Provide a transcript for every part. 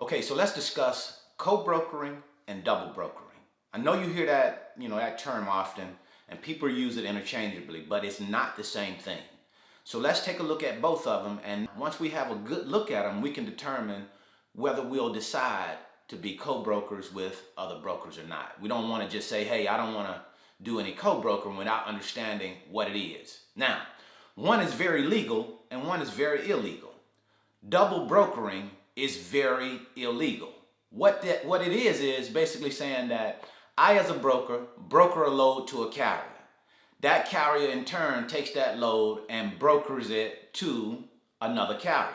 Okay, so let's discuss co-brokering and double brokering. I know you hear that, that term often, and people use it interchangeably, but it's not the same thing. So let's take a look at both of them, and once we have a good look at them, we can determine whether we'll decide to be co-brokers with other brokers or not. We don't want to just say, hey, I don't want to do any co-brokering without understanding what it is. Now, one is very legal and one is very illegal. Double brokering is very illegal. What it is basically saying that I, as a broker a load to a carrier. That carrier in turn takes that load and brokers it to another carrier.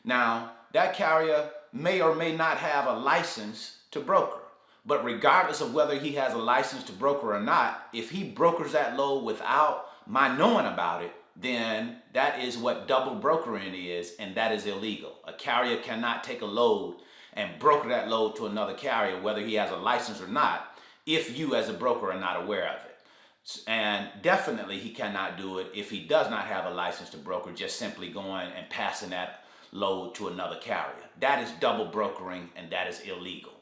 Now, that carrier may or may not have a license to broker, but regardless of whether he has a license to broker or not, if he brokers that load without my knowing about it, then that is what double brokering is, and that is illegal. A carrier cannot take a load and broker that load to another carrier, whether he has a license or not, if you as a broker are not aware of it. And definitely he cannot do it if he does not have a license to broker, just simply going and passing that load to another carrier. That is double brokering, and that is illegal.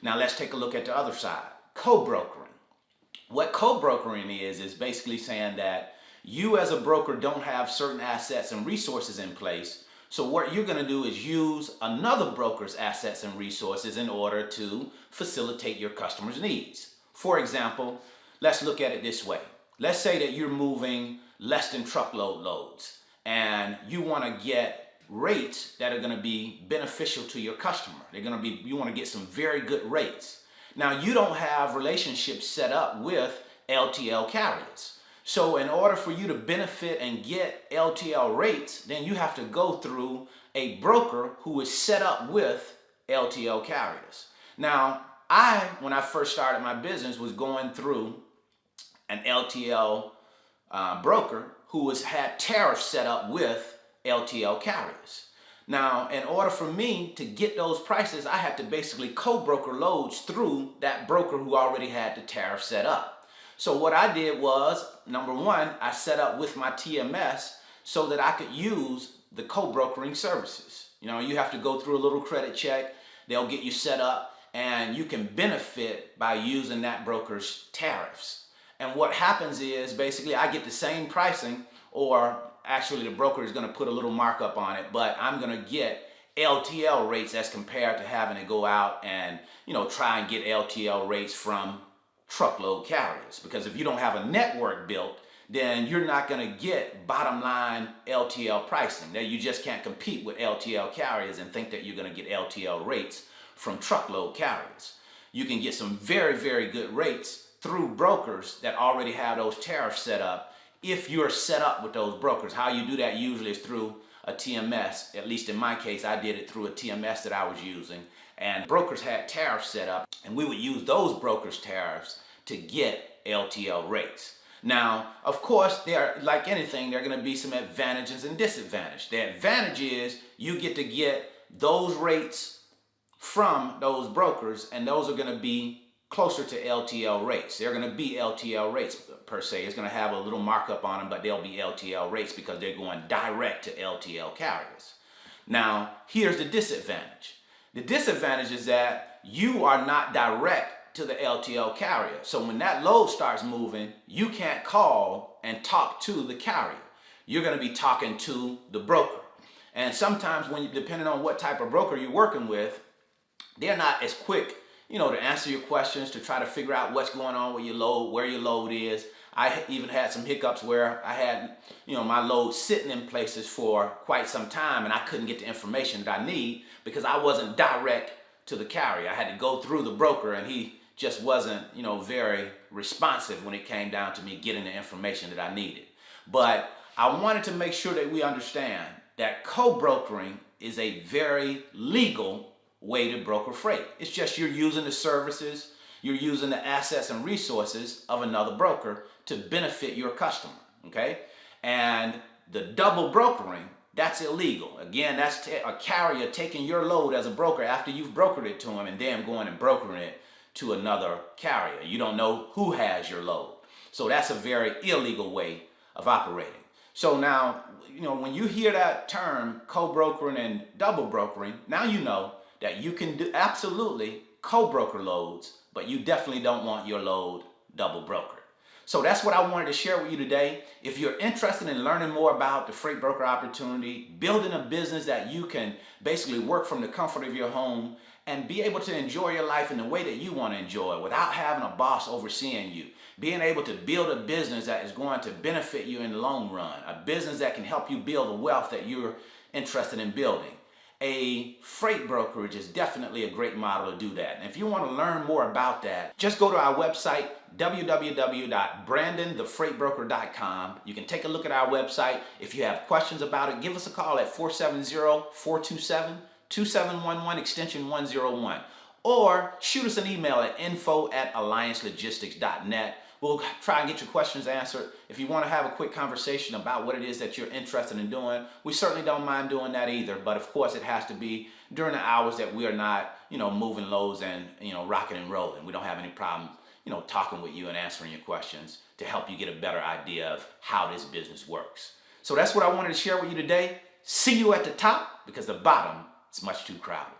Now let's take a look at the other side, co-brokering. What co-brokering is basically saying that you as a broker don't have certain assets and resources in place. So what you're going to do is use another broker's assets and resources in order to facilitate your customers' needs. For example, let's look at it this way. Let's say that you're moving less than truckload loads and you want to get rates that are going to be beneficial to your customer. You want to get some very good rates. Now, you don't have relationships set up with LTL carriers. So in order for you to benefit and get LTL rates, then you have to go through a broker who is set up with LTL carriers. Now, when I first started my business, was going through an LTL broker who had tariffs set up with LTL carriers. Now, in order for me to get those prices, I had to basically co-broker loads through that broker who already had the tariff set up. So what I did was, number one, I set up with my TMS so that I could use the co-brokering services. You have to go through a little credit check. They'll get you set up, and you can benefit by using that broker's tariffs. And what happens is basically I get the same pricing, or actually the broker is going to put a little markup on it, but I'm going to get LTL rates as compared to having to go out and try and get LTL rates from truckload carriers. Because if you don't have a network built, then you're not going to get bottom line LTL pricing. That you just can't compete with LTL carriers and think that you're going to get LTL rates from truckload carriers. You can get some very, very good rates through brokers that already have those tariffs set up if you're set up with those brokers. How you do that usually is through a TMS. At least in my case, I did it through a TMS that I was using. And brokers had tariffs set up, and we would use those brokers' tariffs to get LTL rates. Now, of course, like anything, there are going to be some advantages and disadvantages. The advantage is you get to get those rates from those brokers, and those are going to be closer to LTL rates. They're going to be LTL rates per se. It's going to have a little markup on them, but they'll be LTL rates because they're going direct to LTL carriers. Now, here's the disadvantage. The disadvantage is that you are not direct to the LTL carrier. So when that load starts moving, you can't call and talk to the carrier. You're going to be talking to the broker. And sometimes depending on what type of broker you're working with, they're not as quick, to answer your questions, to try to figure out what's going on with your load, where your load is. I even had some hiccups where I had, my load sitting in places for quite some time, and I couldn't get the information that I need because I wasn't direct to the carrier. I had to go through the broker, and he just wasn't, very responsive when it came down to me getting the information that I needed. But I wanted to make sure that we understand that co-brokering is a very legal way to broker freight. It's just you're using the services, you're using the assets and resources of another broker to benefit your customer, okay? And the double brokering, that's illegal. Again, that's a carrier taking your load as a broker after you've brokered it to him and then going and brokering it to another carrier. You don't know who has your load. So that's a very illegal way of operating. So now, when you hear that term co-brokering and double brokering, now you know that you can do absolutely co-broker loads, but you definitely don't want your load double brokered. So that's what I wanted to share with you today. If you're interested in learning more about the freight broker opportunity, building a business that you can basically work from the comfort of your home and be able to enjoy your life in the way that you want to enjoy without having a boss overseeing you, being able to build a business that is going to benefit you in the long run, a business that can help you build the wealth that you're interested in building. A freight brokerage is definitely a great model to do that. And if you want to learn more about that, just go to our website, www.brandonthefreightbroker.com. You can take a look at our website. If you have questions about it, give us a call at 470-427-2711, extension 101. Or shoot us an email at info@alliancelogistics.net. We'll try and get your questions answered. If you want to have a quick conversation about what it is that you're interested in doing, we certainly don't mind doing that either. But of course, it has to be during the hours that we are not, moving loads and, rocking and rolling. We don't have any problem, talking with you and answering your questions to help you get a better idea of how this business works. So that's what I wanted to share with you today. See you at the top, because the bottom is much too crowded.